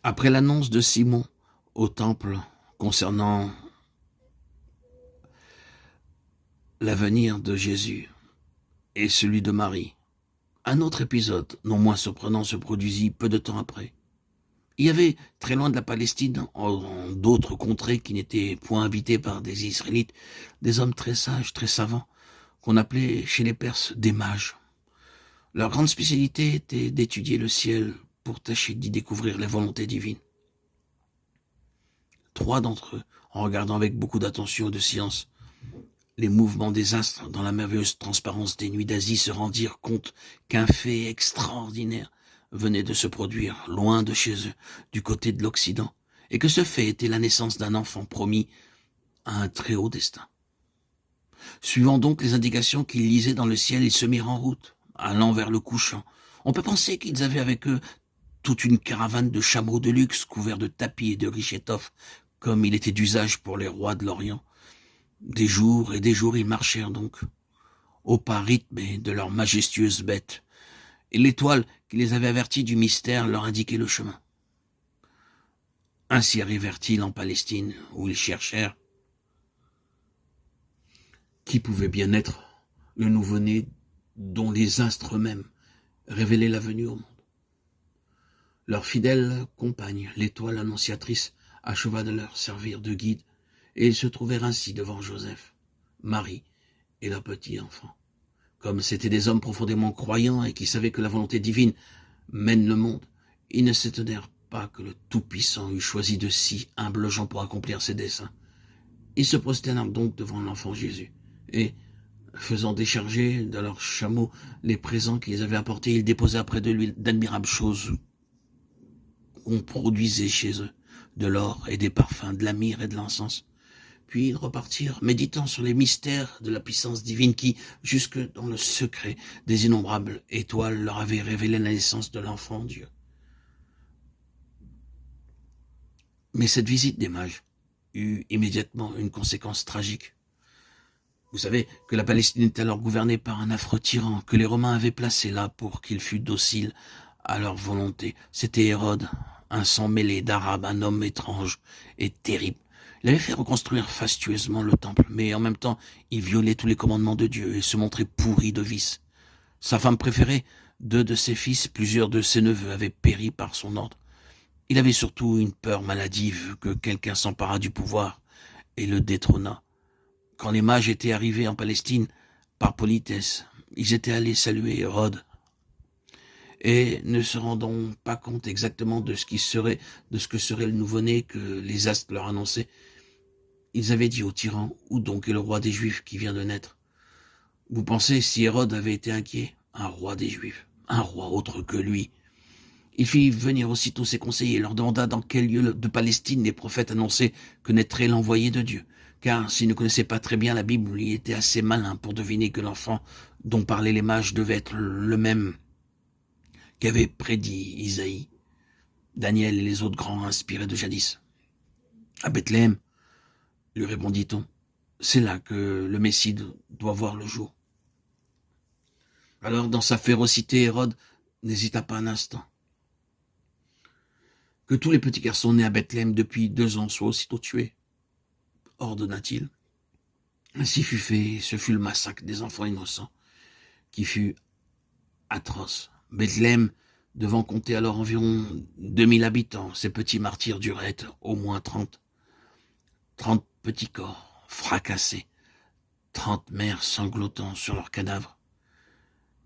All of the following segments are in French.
Après l'annonce de Simon au temple concernant l'avenir de Jésus et celui de Marie, un autre épisode, non moins surprenant, se produisit peu de temps après. Il y avait, très loin de la Palestine, en d'autres contrées qui n'étaient point habitées par des Israélites, des hommes très sages, très savants, qu'on appelait chez les Perses des mages. Leur grande spécialité était d'étudier le ciel pour tâcher d'y découvrir les volontés divines. 3 d'entre eux, en regardant avec beaucoup d'attention et de science les mouvements des astres dans la merveilleuse transparence des nuits d'Asie, se rendirent compte qu'un fait extraordinaire venait de se produire loin de chez eux, du côté de l'Occident, et que ce fait était la naissance d'un enfant promis à un très haut destin. Suivant donc les indications qu'ils lisaient dans le ciel, ils se mirent en route, allant vers le couchant. On peut penser qu'ils avaient avec eux toute une caravane de chameaux de luxe couverts de tapis et de riches étoffes, comme il était d'usage pour les rois de l'Orient. Des jours et des jours ils marchèrent donc, au pas rythmé de leurs majestueuses bêtes, et l'étoile qui les avait avertis du mystère leur indiquait le chemin. Ainsi arrivèrent-ils en Palestine, où ils cherchèrent qui pouvait bien être le nouveau-né dont les astres eux-mêmes révélaient la venue au monde. Leur fidèle compagne, l'étoile annonciatrice, acheva de leur servir de guide, et ils se trouvèrent ainsi devant Joseph, Marie et leur petit enfant. Comme c'étaient des hommes profondément croyants et qui savaient que la volonté divine mène le monde, ils ne s'étonnèrent pas que le Tout-Puissant eût choisi de si humbles gens pour accomplir ses desseins. Ils se prosternèrent donc devant l'enfant Jésus, et, faisant décharger de leurs chameaux les présents qu'ils avaient apportés, ils déposèrent près de lui d'admirables choses qu'on produisait chez eux, de l'or et des parfums, de la myrrhe et de l'encens. Puis ils repartirent, méditant sur les mystères de la puissance divine qui, jusque dans le secret des innombrables étoiles, leur avait révélé la naissance de l'enfant Dieu. Mais cette visite des mages eut immédiatement une conséquence tragique. Vous savez que la Palestine était alors gouvernée par un affreux tyran que les Romains avaient placé là pour qu'il fût docile à leur volonté. C'était Hérode, un sang mêlé d'Arabes, un homme étrange et terrible. Il avait fait reconstruire fastueusement le temple, mais en même temps, il violait tous les commandements de Dieu et se montrait pourri de vices. Sa femme préférée, 2 de ses fils, plusieurs de ses neveux avaient péri par son ordre. Il avait surtout une peur maladive que quelqu'un s'emparât du pouvoir et le détrônât. Quand les mages étaient arrivés en Palestine, par politesse, ils étaient allés saluer Hérode, et ne se rendant pas compte exactement de ce que serait le nouveau-né que les astres leur annonçaient, ils avaient dit au tyran, où donc est le roi des Juifs qui vient de naître? Vous pensez si Hérode avait été inquiet? Un roi des Juifs, un roi autre que lui. Il fit venir aussitôt ses conseillers et leur demanda dans quel lieu de Palestine les prophètes annonçaient que naîtrait l'envoyé de Dieu. Car s'il ne connaissait pas très bien la Bible, il était assez malin pour deviner que l'enfant dont parlaient les mages devait être le même qu'avait prédit Isaïe, Daniel et les autres grands inspirés de jadis. À Bethléem, lui répondit-on, c'est là que le Messie doit voir le jour. Alors, dans sa férocité, Hérode n'hésita pas un instant. Que tous les petits garçons nés à Bethléem depuis 2 ans soient aussitôt tués, ordonna-t-il. Ainsi fut fait, ce fut le massacre des enfants innocents, qui fut atroce. Bethléem devant compter alors environ 2000 habitants, ces petits martyrs duraient au moins 30 petits corps fracassés, 30 mères sanglotant sur leurs cadavres.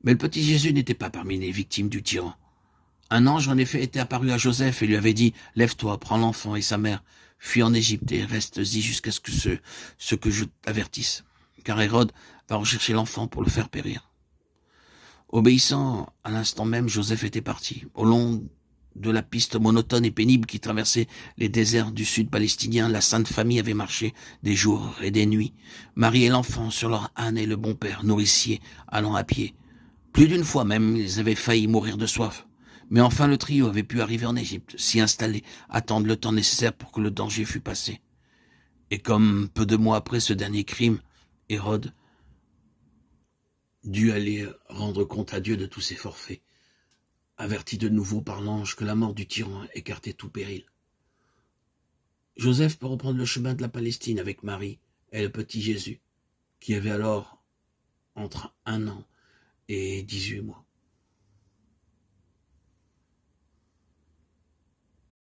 Mais le petit Jésus n'était pas parmi les victimes du tyran. Un ange en effet était apparu à Joseph et lui avait dit « Lève-toi, prends l'enfant et sa mère, fuis en Égypte et reste-y jusqu'à ce que je t'avertisse, car Hérode va rechercher l'enfant pour le faire périr. » Obéissant à l'instant même, Joseph était parti. Au long de la piste monotone et pénible qui traversait les déserts du sud palestinien, la Sainte Famille avait marché des jours et des nuits. Marie et l'enfant sur leur âne et le bon père, nourricier, allant à pied. Plus d'une fois même, ils avaient failli mourir de soif. Mais enfin le trio avait pu arriver en Égypte, s'y installer, attendre le temps nécessaire pour que le danger fût passé. Et comme peu de mois après ce dernier crime, Hérode dut aller rendre compte à Dieu de tous ses forfaits, averti de nouveau par l'ange que la mort du tyran écartait tout péril. Joseph peut reprendre le chemin de la Palestine avec Marie et le petit Jésus, qui avait alors entre 1 an et 18 mois.